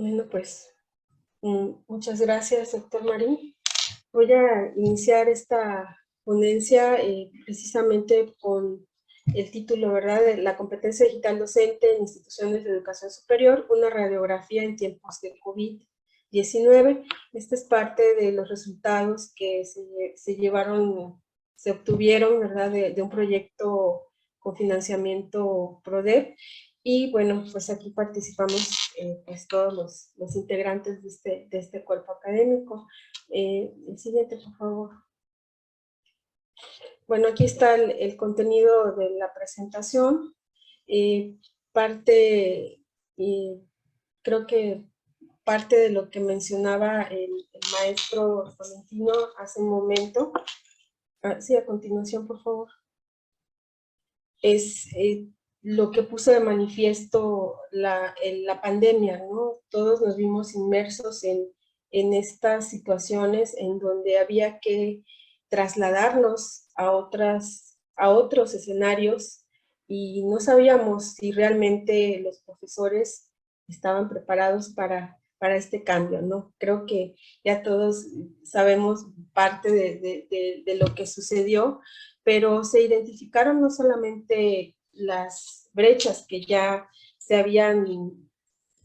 Bueno, pues muchas gracias, doctor Marín. Voy a iniciar esta ponencia precisamente con el título, ¿verdad?, de la competencia digital docente en instituciones de educación superior, una radiografía en tiempos de COVID-19. Esta es parte de los resultados que se obtuvieron, ¿verdad?, de un proyecto con financiamiento PRODEP. Y bueno, pues aquí participamos pues todos los integrantes de este cuerpo académico. El siguiente, por favor. Bueno, aquí está el contenido de la presentación. Creo que parte de lo que mencionaba el maestro Valentino hace un momento. Sí, a continuación, por favor. Es lo que puso de manifiesto la pandemia, ¿no? Todos nos vimos inmersos en estas situaciones en donde había que trasladarnos a otros escenarios y no sabíamos si realmente los profesores estaban preparados para este cambio, ¿no? Creo que ya todos sabemos parte de lo que sucedió, pero se identificaron no solamente las brechas que ya se habían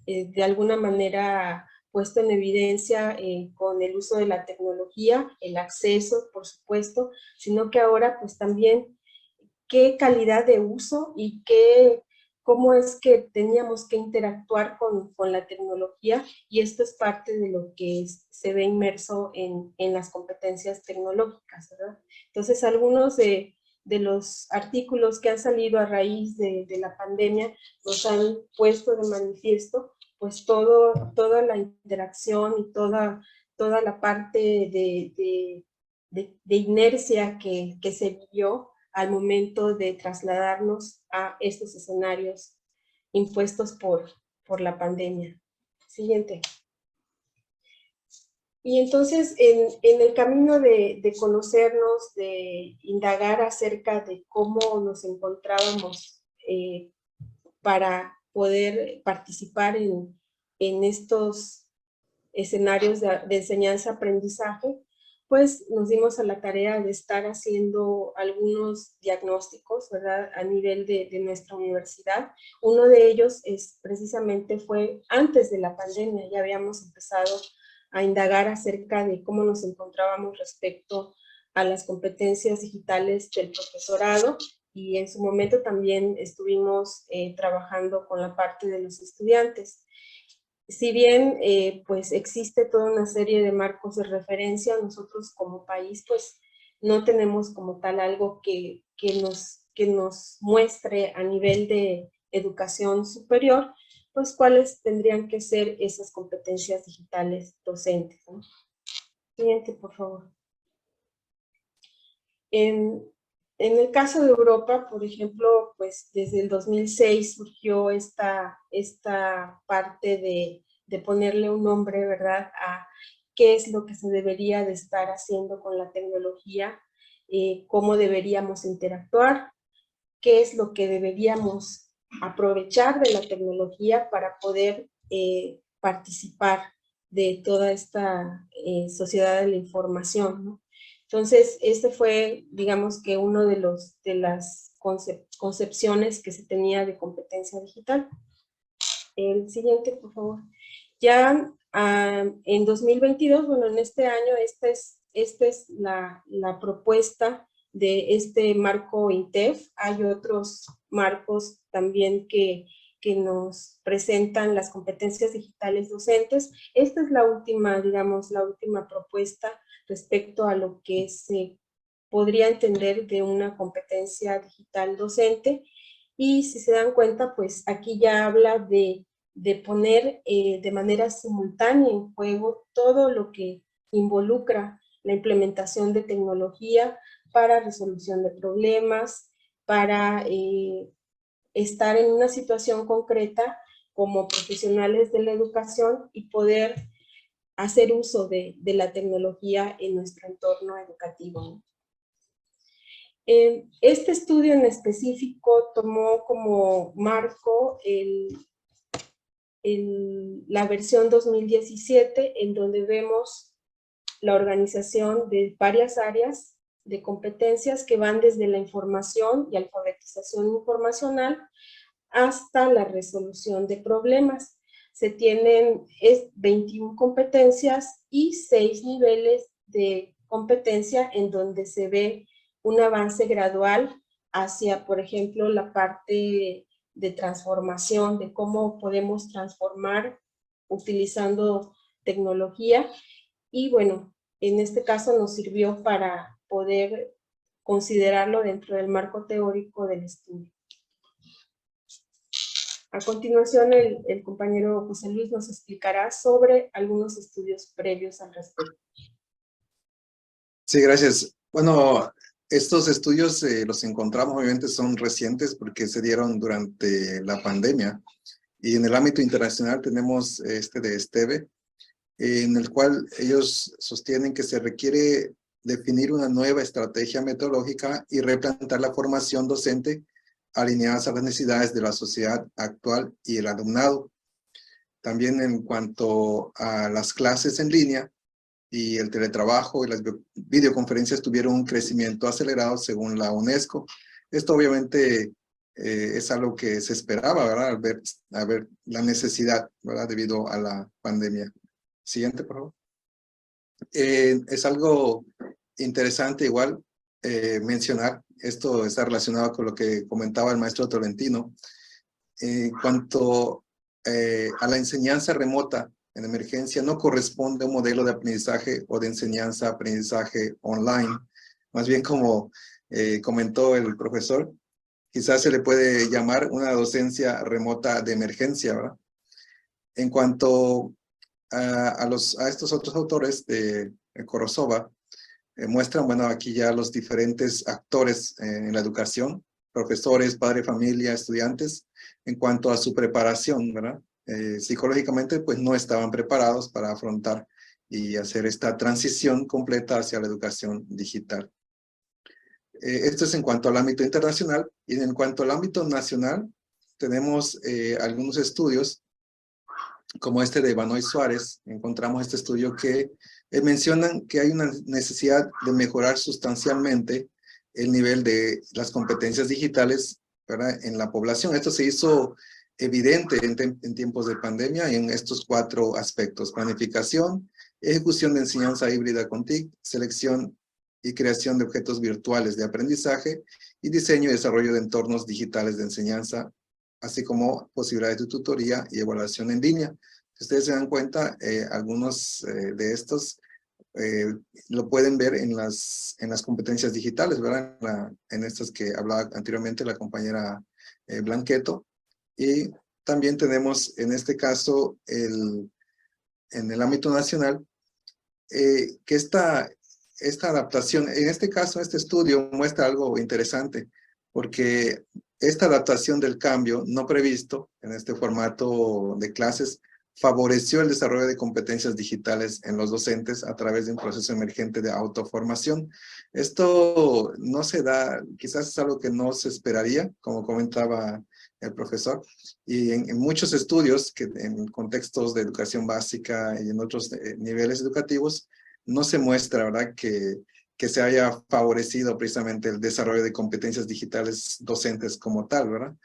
de alguna manera puesto en evidencia con el uso de la tecnología, el acceso, por supuesto, sino que ahora pues también qué calidad de uso y cómo es que teníamos que interactuar con la tecnología, y esto es parte de lo que se ve inmerso en las competencias tecnológicas, ¿verdad? Entonces, algunos de los artículos que han salido a raíz de la pandemia nos han puesto de manifiesto pues toda la interacción y toda la parte de inercia que se vivió al momento de trasladarnos a estos escenarios impuestos por la pandemia. Siguiente. Y entonces, en el camino de conocernos, de indagar acerca de cómo nos encontrábamos para poder participar en estos escenarios de enseñanza-aprendizaje, pues nos dimos a la tarea de estar haciendo algunos diagnósticos, ¿verdad?, a nivel de nuestra universidad. Uno de ellos fue antes de la pandemia. Ya habíamos empezado a indagar acerca de cómo nos encontrábamos respecto a las competencias digitales del profesorado, y en su momento también estuvimos trabajando con la parte de los estudiantes. Si bien pues existe toda una serie de marcos de referencia, nosotros como país pues no tenemos como tal algo que nos muestre a nivel de educación superior, pues cuáles tendrían que ser esas competencias digitales docentes, ¿no? Siguiente, por favor. En el caso de Europa, por ejemplo, pues desde el 2006 surgió esta parte de ponerle un nombre, ¿verdad?, a qué es lo que se debería de estar haciendo con la tecnología, cómo deberíamos interactuar, qué es lo que deberíamos aprovechar de la tecnología para poder participar de toda esta sociedad de la información, ¿no? Entonces, este fue, digamos que uno de las concepciones que se tenía de competencia digital. El siguiente, por favor. Ya en 2022, bueno, en este año, esta es la propuesta de este marco INTEF. Hay otros marcos también que nos presentan las competencias digitales docentes. Esta es la última, digamos, la última propuesta respecto a lo que se podría entender de una competencia digital docente. Y si se dan cuenta, pues aquí ya habla de poner de manera simultánea en juego todo lo que involucra la implementación de tecnología para resolución de problemas, para estar en una situación concreta como profesionales de la educación y poder hacer uso de la tecnología en nuestro entorno educativo. Este estudio en específico tomó como marco la versión 2017, en donde vemos la organización de varias áreas de competencias que van desde la información y alfabetización informacional hasta la resolución de problemas. Se tienen 21 competencias y 6 niveles de competencia en donde se ve un avance gradual hacia, por ejemplo, la parte de transformación, de cómo podemos transformar utilizando tecnología. Y bueno, en este caso nos sirvió para poder considerarlo dentro del marco teórico del estudio. A continuación, el compañero José Luis nos explicará sobre algunos estudios previos al respecto. Sí, gracias. Bueno, estos estudios los encontramos, obviamente son recientes porque se dieron durante la pandemia. Y en el ámbito internacional tenemos este de Esteve, en el cual ellos sostienen que se requiere definir una nueva estrategia metodológica y replantear la formación docente alineadas a las necesidades de la sociedad actual y el alumnado. También en cuanto a las clases en línea y el teletrabajo y las videoconferencias tuvieron un crecimiento acelerado según la UNESCO. Esto obviamente es algo que se esperaba, ¿verdad? Al ver la necesidad, ¿verdad? Debido a la pandemia. Siguiente, por favor. Es algo interesante igual mencionar, esto está relacionado con lo que comentaba el maestro Tolentino, en cuanto a la enseñanza remota en emergencia, no corresponde a un modelo de aprendizaje o de enseñanza-aprendizaje online, más bien como comentó el profesor, quizás se le puede llamar una docencia remota de emergencia, ¿verdad? En cuanto a estos otros autores de Korosova, muestran, bueno, aquí ya los diferentes actores en la educación, profesores, padre, familia, estudiantes, en cuanto a su preparación, ¿verdad? Psicológicamente, pues no estaban preparados para afrontar y hacer esta transición completa hacia la educación digital. Esto es en cuanto al ámbito internacional, y en cuanto al ámbito nacional, tenemos algunos estudios como este de Banoy Suárez. Encontramos este estudio que mencionan que hay una necesidad de mejorar sustancialmente el nivel de las competencias digitales, ¿verdad?, en la población. Esto se hizo evidente en tiempos de pandemia en estos 4 aspectos: planificación, ejecución de enseñanza híbrida con TIC, selección y creación de objetos virtuales de aprendizaje, y diseño y desarrollo de entornos digitales de enseñanza, así como posibilidades de tutoría y evaluación en línea. Si ustedes se dan cuenta, algunos de estos lo pueden ver en las competencias digitales, ¿verdad? En estas que hablaba anteriormente la compañera Blanqueto. Y también tenemos en este caso, en el ámbito nacional, que esta adaptación, en este caso, este estudio muestra algo interesante, porque esta adaptación del cambio no previsto en este formato de clases favoreció el desarrollo de competencias digitales en los docentes a través de un proceso emergente de autoformación. Esto no se da, quizás es algo que no se esperaría, como comentaba el profesor, y en muchos estudios, que en contextos de educación básica y en otros niveles educativos, no se muestra, ¿verdad?, que se haya favorecido precisamente el desarrollo de competencias digitales docentes como tal, ¿verdad?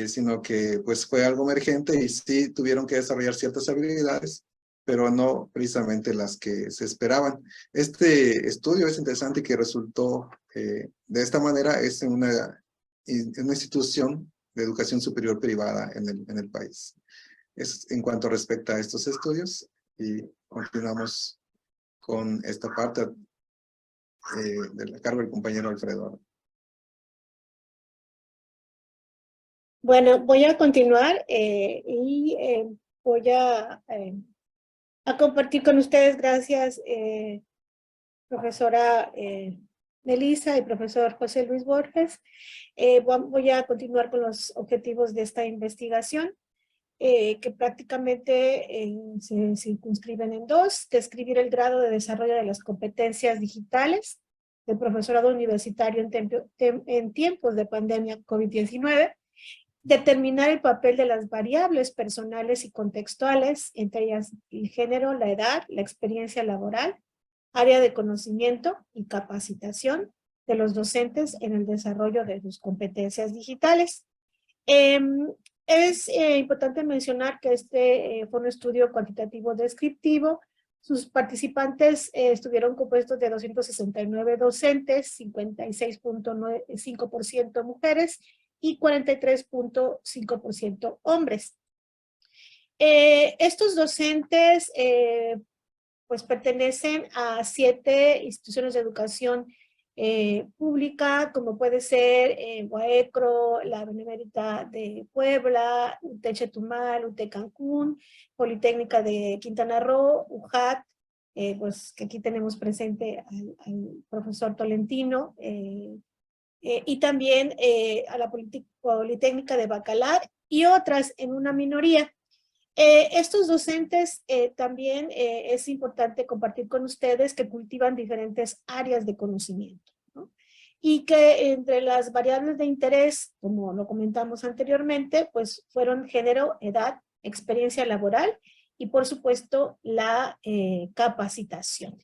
Sino que pues fue algo emergente y sí tuvieron que desarrollar ciertas habilidades, pero no precisamente las que se esperaban. Este estudio es interesante, que resultó de esta manera, es en una institución de educación superior privada en el país. Es en cuanto respecta a estos estudios, y continuamos con esta parte de la cargo del compañero Alfredo. Bueno, voy a continuar voy a compartir con ustedes, gracias profesora Melissa y profesor José Luis Borges. Voy a continuar con los objetivos de esta investigación, que prácticamente se circunscriben en 2: describir el grado de desarrollo de las competencias digitales del profesorado universitario en tiempos de pandemia COVID-19, determinar el papel de las variables personales y contextuales, entre ellas el género, la edad, la experiencia laboral, área de conocimiento y capacitación de los docentes en el desarrollo de sus competencias digitales. Es importante mencionar que este fue un estudio cuantitativo descriptivo. Sus participantes estuvieron compuestos de 269 docentes, 56.5% mujeres y 43.5% hombres. Estos docentes pues pertenecen a 7 instituciones de educación pública, como puede ser UAECRO, la Benemérita de Puebla, UT Chetumal, UT Cancún, Politécnica de Quintana Roo, UJAT, pues que aquí tenemos presente al profesor Tolentino, y también a la Politécnica de Bacalar y otras en una minoría. Estos docentes también es importante compartir con ustedes que cultivan diferentes áreas de conocimiento, ¿no? Y que entre las variables de interés, como lo comentamos anteriormente, pues fueron género, edad, experiencia laboral y por supuesto la capacitación.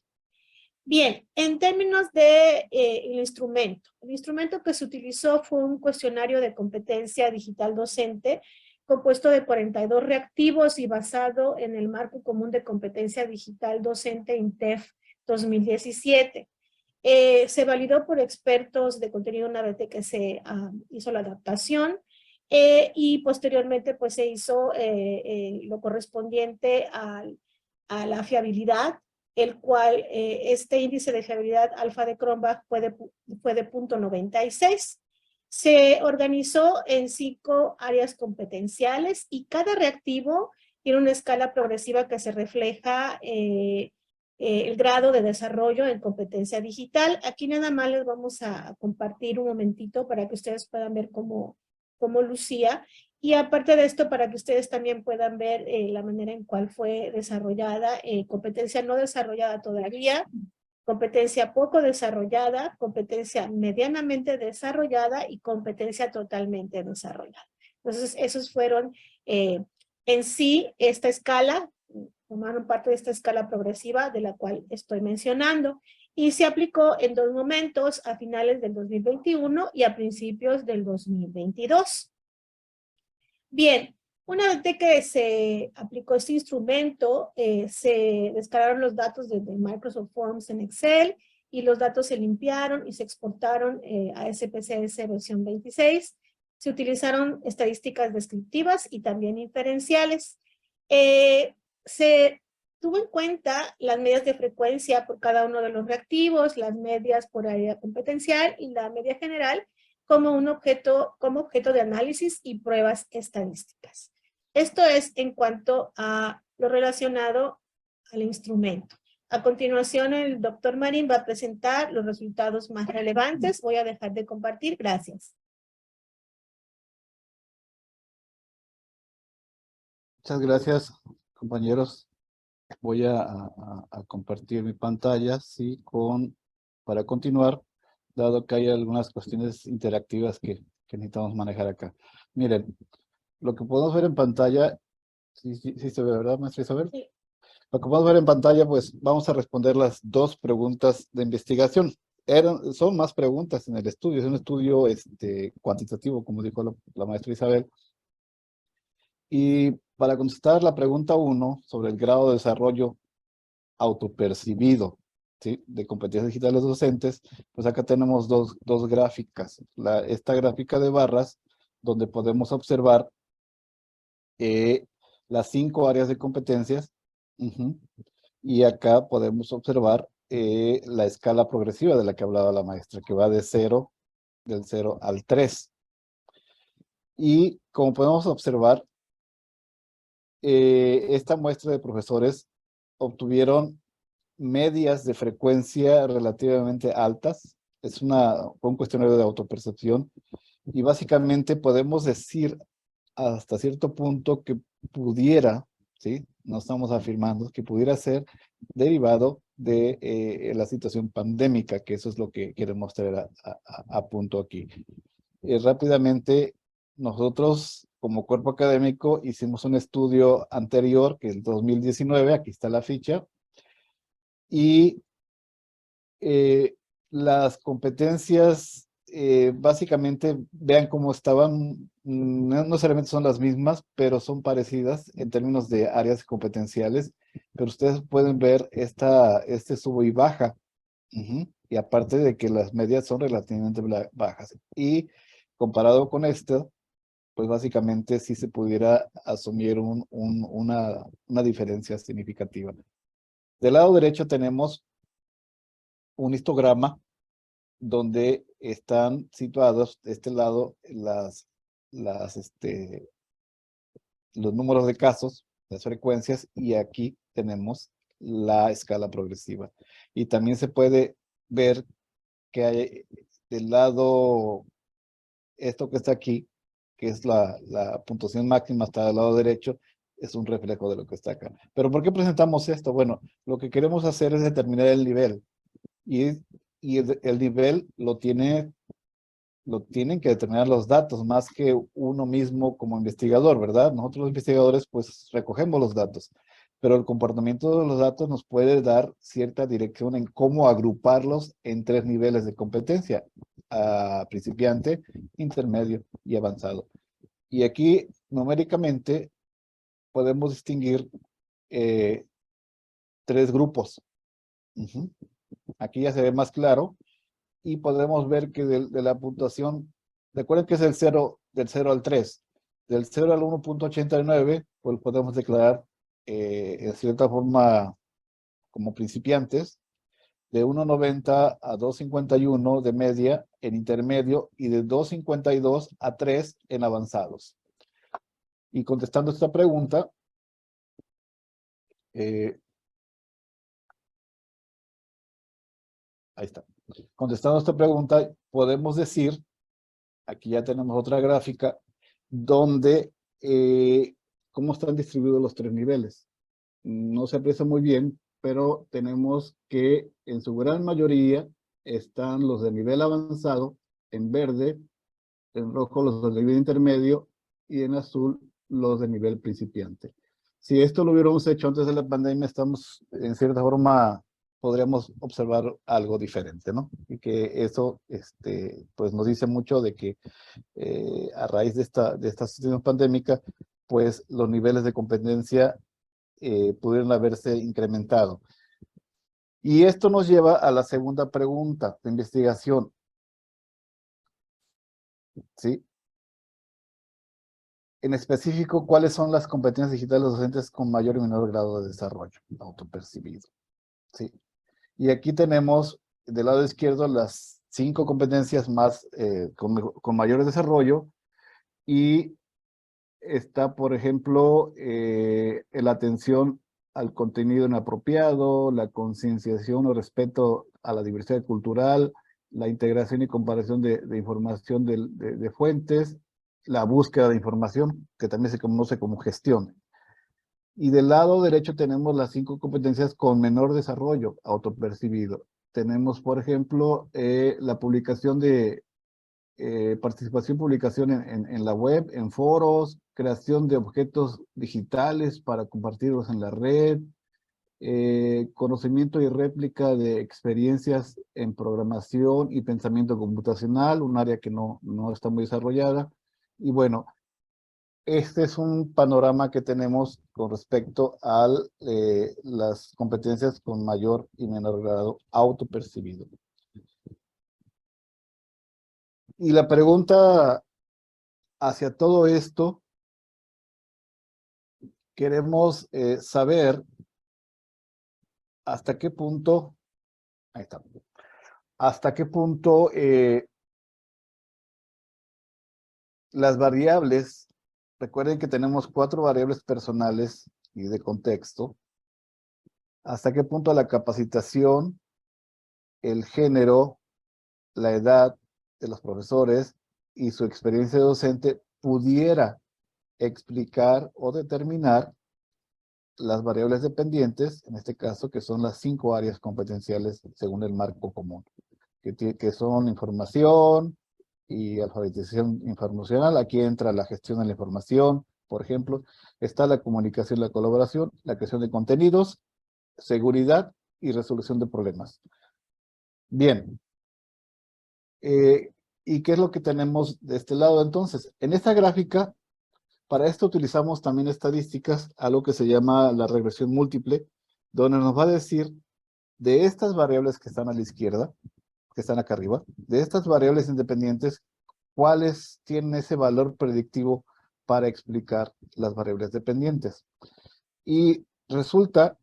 Bien, en términos de el instrumento que se utilizó fue un cuestionario de competencia digital docente compuesto de 42 reactivos y basado en el marco común de competencia digital docente INTEF 2017. Se validó por expertos de contenido una vez que se hizo la adaptación y posteriormente pues se hizo lo correspondiente a la fiabilidad, el cual este índice de fiabilidad alfa de Cronbach fue de 0.96. Se organizó en 5 áreas competenciales y cada reactivo tiene una escala progresiva que se refleja el grado de desarrollo en competencia digital. Aquí nada más les vamos a compartir un momentito para que ustedes puedan ver cómo lucía. Y aparte de esto, para que ustedes también puedan ver la manera en cual fue desarrollada, competencia no desarrollada todavía, competencia poco desarrollada, competencia medianamente desarrollada y competencia totalmente desarrollada. Entonces, esos fueron en sí esta escala, formaron parte de esta escala progresiva de la cual estoy mencionando y se aplicó en 2 momentos, a finales del 2021 y a principios del 2022. Bien, una vez de que se aplicó este instrumento, se descargaron los datos desde Microsoft Forms en Excel y los datos se limpiaron y se exportaron a SPSS versión 26. Se utilizaron estadísticas descriptivas y también inferenciales. Se tuvo en cuenta las medias de frecuencia por cada uno de los reactivos, las medias por área competencial y la media general, como objeto de análisis y pruebas estadísticas. Esto es en cuanto a lo relacionado al instrumento. A continuación, el doctor Marín va a presentar los resultados más relevantes. Voy a dejar de compartir. Gracias. Muchas gracias, compañeros. Voy a compartir mi pantalla, sí, para continuar, dado que hay algunas cuestiones interactivas que necesitamos manejar acá. Miren, lo que podemos ver en pantalla, sí se ve, ¿verdad, maestra Isabel? Sí. Lo que podemos ver en pantalla, pues vamos a responder las 2 preguntas de investigación. Son más preguntas en el estudio, es un estudio cuantitativo, como dijo la maestra Isabel. Y para contestar la pregunta 1 sobre el grado de desarrollo autopercibido, ¿sí?, de competencias digitales docentes, pues acá tenemos dos gráficas. Esta gráfica de barras, donde podemos observar las 5 áreas de competencias, y acá podemos observar la escala progresiva de la que hablaba la maestra, que va del 0 al 3. Y como podemos observar, esta muestra de profesores obtuvieron medias de frecuencia relativamente altas. Fue un cuestionario de autopercepción y básicamente podemos decir hasta cierto punto que pudiera, ¿sí?, no estamos afirmando, que pudiera ser derivado de la situación pandémica, que eso es lo que queremos traer a punto aquí. Rápidamente nosotros como cuerpo académico hicimos un estudio anterior, que es el 2019, aquí está la ficha, y las competencias, básicamente, vean cómo estaban, no necesariamente son las mismas, pero son parecidas en términos de áreas competenciales, pero ustedes pueden ver este sub y baja. Y aparte de que las medias son relativamente bajas. Y comparado con esto, pues básicamente sí se pudiera asumir una diferencia significativa. Del lado derecho tenemos un histograma donde están situados de este lado los números de casos, las frecuencias, y aquí tenemos la escala progresiva. Y también se puede ver que hay del lado, esto que está aquí, que es la puntuación máxima hasta el lado derecho, es un reflejo de lo que está acá. Pero ¿por qué presentamos esto? Bueno, lo que queremos hacer es determinar el nivel. Y el nivel lo tienen que determinar los datos, más que uno mismo como investigador, ¿verdad? Nosotros los investigadores pues recogemos los datos, pero el comportamiento de los datos nos puede dar cierta dirección en cómo agruparlos en 3 niveles de competencia: principiante, intermedio y avanzado. Y aquí numéricamente podemos distinguir 3 grupos. Aquí ya se ve más claro. Y podemos ver que de la puntuación, recuerden que es del 0 al 3, del 0 al 1.89, pues podemos declarar en cierta forma como principiantes, de 1.90 a 2.51 de media en intermedio y de 2.52 a 3 en avanzados. Y contestando esta pregunta, ahí está. Contestando esta pregunta, podemos decir, aquí ya tenemos otra gráfica, donde cómo están distribuidos los 3 niveles. No se aprecia muy bien, pero tenemos que en su gran mayoría están los de nivel avanzado, en verde, en rojo los de nivel intermedio y en azul los de nivel principiante. Si esto lo hubiéramos hecho antes de la pandemia, estamos, en cierta forma, podríamos observar algo diferente, ¿no? Y que eso, pues nos dice mucho de que a raíz de esta situación pandémica, pues los niveles de competencia pudieron haberse incrementado. Y esto nos lleva a la segunda pregunta de investigación, ¿sí? En específico, ¿cuáles son las competencias digitales docentes con mayor y menor grado de desarrollo autopercibido? ¿Sí? Y aquí tenemos del lado izquierdo las 5 competencias más con mayor desarrollo, y está, por ejemplo, la atención al contenido inapropiado, la concienciación o respeto a la diversidad cultural, la integración y comparación de información de fuentes, la búsqueda de información, que también se conoce como gestión. Y del lado derecho tenemos las 5 competencias con menor desarrollo autopercibido. Tenemos, por ejemplo, la publicación participación, publicación en la web, en foros, creación de objetos digitales para compartirlos en la red, conocimiento y réplica de experiencias en programación y pensamiento computacional, un área que no está muy desarrollada. Y bueno, este es un panorama que tenemos con respecto a las competencias con mayor y menor grado autopercibido. Y la pregunta hacia todo esto, queremos saber hasta qué punto, ahí está, hasta qué punto las variables, recuerden que tenemos 4 variables personales y de contexto, hasta qué punto la capacitación, el género, la edad de los profesores y su experiencia docente pudiera explicar o determinar las variables dependientes, en este caso, que son las 5 áreas competenciales según el marco común, que son información, y alfabetización informacional. Aquí entra la gestión de la información, por ejemplo. Está la comunicación y la colaboración, la creación de contenidos, seguridad y resolución de problemas. Bien. ¿Y qué es lo que tenemos de este lado entonces? En esta gráfica, para esto utilizamos también estadísticas, algo que se llama la regresión múltiple, donde nos va a decir de estas variables que están a la izquierda, que están acá arriba, de estas variables independientes, cuáles tienen ese valor predictivo para explicar las variables dependientes. Y resulta,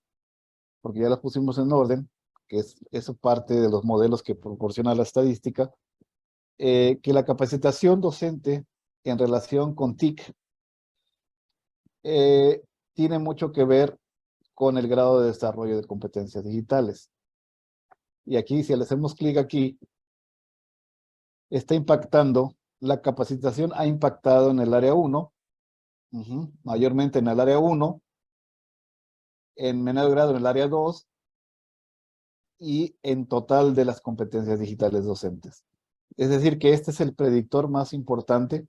porque ya las pusimos en orden, que es eso parte de los modelos que proporciona la estadística, que la capacitación docente en relación con TIC tiene mucho que ver con el grado de desarrollo de competencias digitales. Y aquí, si le hacemos clic aquí, está impactando, la capacitación ha impactado en el área 1, mayormente en el área 1, en menor grado en el área 2, y en total de las competencias digitales docentes. Es decir, que este es el predictor más importante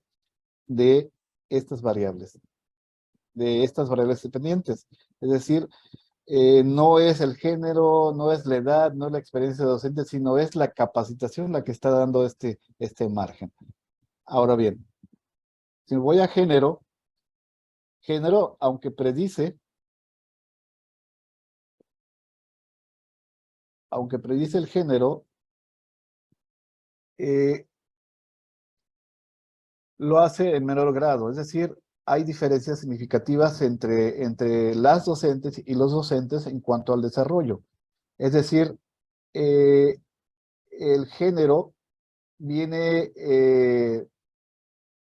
de estas variables dependientes. Es decir, no es el género, no es la edad, no es la experiencia docente, sino es la capacitación la que está dando este margen. Ahora bien, si voy a género, aunque predice el género, lo hace en menor grado, es decir, hay diferencias significativas entre las docentes y los docentes en cuanto al desarrollo. Es decir, el género viene,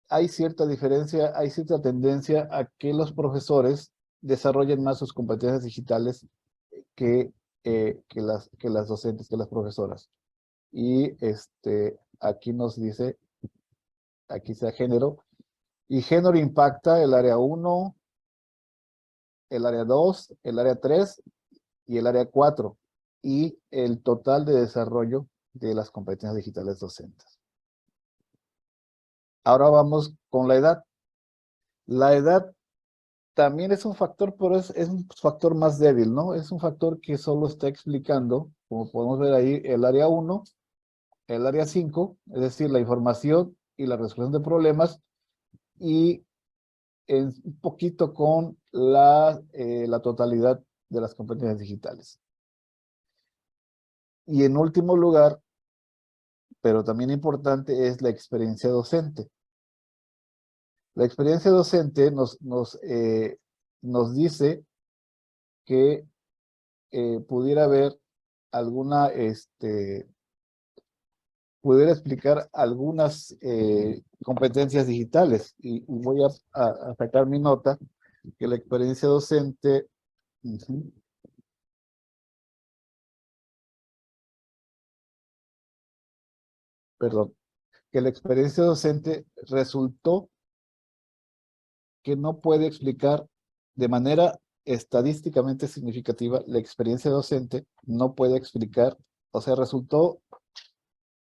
hay cierta diferencia, hay cierta tendencia a que los profesores desarrollen más sus competencias digitales que las docentes, que las profesoras. Y aquí nos dice, aquí sea género, y género impacta el área 1, el área 2, el área 3 y el área 4, y el total de desarrollo de las competencias digitales docentes. Ahora vamos con la edad. La edad también es un factor, pero es un factor más débil, ¿no? Es un factor que solo está explicando, como podemos ver ahí, el área 1, el área 5, es decir, la información y la resolución de problemas, y un poquito con la totalidad de las competencias digitales. Y en último lugar, pero también importante, es la experiencia docente. La experiencia docente nos dice que pudiera haber alguna, pudiera explicar algunas competencias digitales. Y voy a sacar mi nota, que la experiencia docente, perdón, que la experiencia docente resultó que no puede explicar de manera estadísticamente significativa. La experiencia docente no puede explicar, o sea, resultó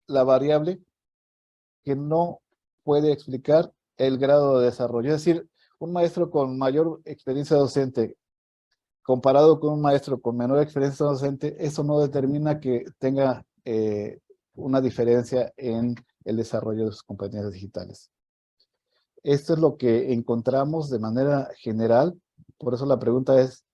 la variable que no puede explicar el grado de desarrollo. Es decir, un maestro con mayor experiencia docente comparado con un maestro con menor experiencia docente, eso no determina que tenga una diferencia en el desarrollo de sus competencias digitales. Esto es lo que encontramos de manera general. Por eso la pregunta es,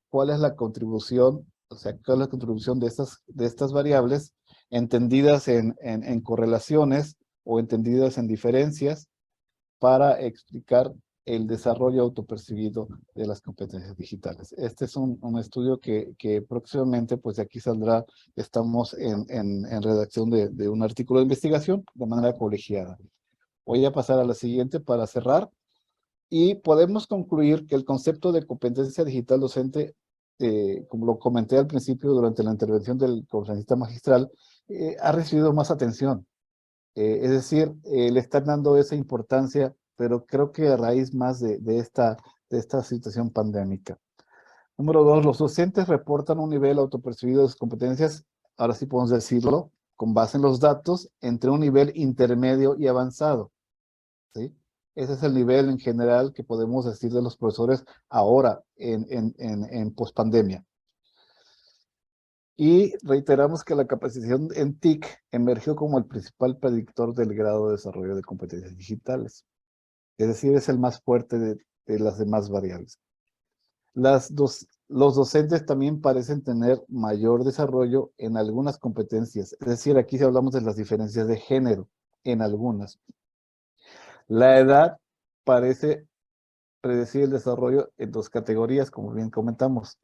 ¿cuál es la contribución? O sea, ¿cuál es la contribución de estas variables entendidas en correlaciones o entendidas en diferencias para explicar el desarrollo autopercibido de las competencias digitales? Este es un estudio que próximamente, pues de aquí saldrá, estamos en redacción de un artículo de investigación de manera colegiada. Voy a pasar a la siguiente para cerrar. Y podemos concluir que el concepto de competencia digital docente, como lo comenté al principio durante la intervención del conferencista magistral, ha recibido más atención. Es decir, le están dando esa importancia, pero creo que a raíz más de esta situación pandémica. Número 2, los docentes reportan un nivel autopercibido de sus competencias, ahora sí podemos decirlo, con base en los datos entre un nivel intermedio y avanzado, ¿sí? Ese es el nivel en general que podemos decir de los profesores ahora en pospandemia. Y reiteramos que la capacitación en TIC emergió como el principal predictor del grado de desarrollo de competencias digitales. Es decir, es el más fuerte de las demás variables. Los docentes también parecen tener mayor desarrollo en algunas competencias. Es decir, aquí si hablamos de las diferencias de género, en algunas. La edad parece predecir el desarrollo en dos categorías, como bien comentamos.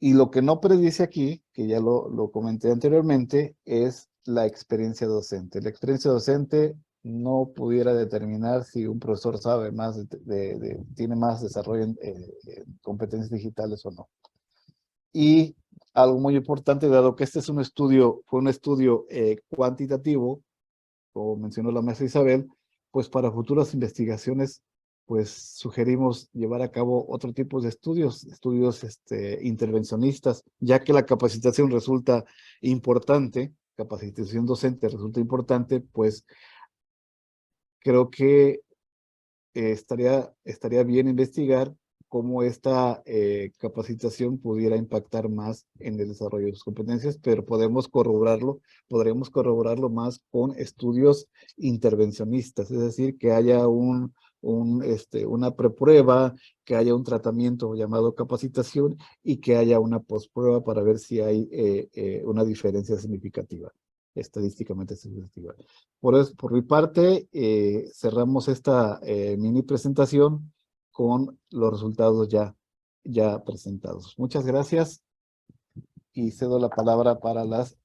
Y lo que no predice aquí, que ya lo comenté anteriormente, es la experiencia docente. La experiencia docente no pudiera determinar si un profesor sabe más, tiene más desarrollo en competencias digitales o no. Y algo muy importante, dado que este es un estudio, fue un estudio cuantitativo, como mencionó la maestra Isabel, pues para futuras investigaciones, pues sugerimos llevar a cabo otro tipo de estudios intervencionistas, ya que la capacitación resulta importante, capacitación docente resulta importante, pues creo que estaría bien investigar cómo esta capacitación pudiera impactar más en el desarrollo de sus competencias, pero podremos corroborarlo más con estudios intervencionistas, es decir, que haya una preprueba, que haya un tratamiento llamado capacitación y que haya una postprueba para ver si hay una diferencia significativa, estadísticamente significativa. Por mi parte, cerramos esta mini presentación con los resultados ya presentados. Muchas gracias y cedo la palabra para las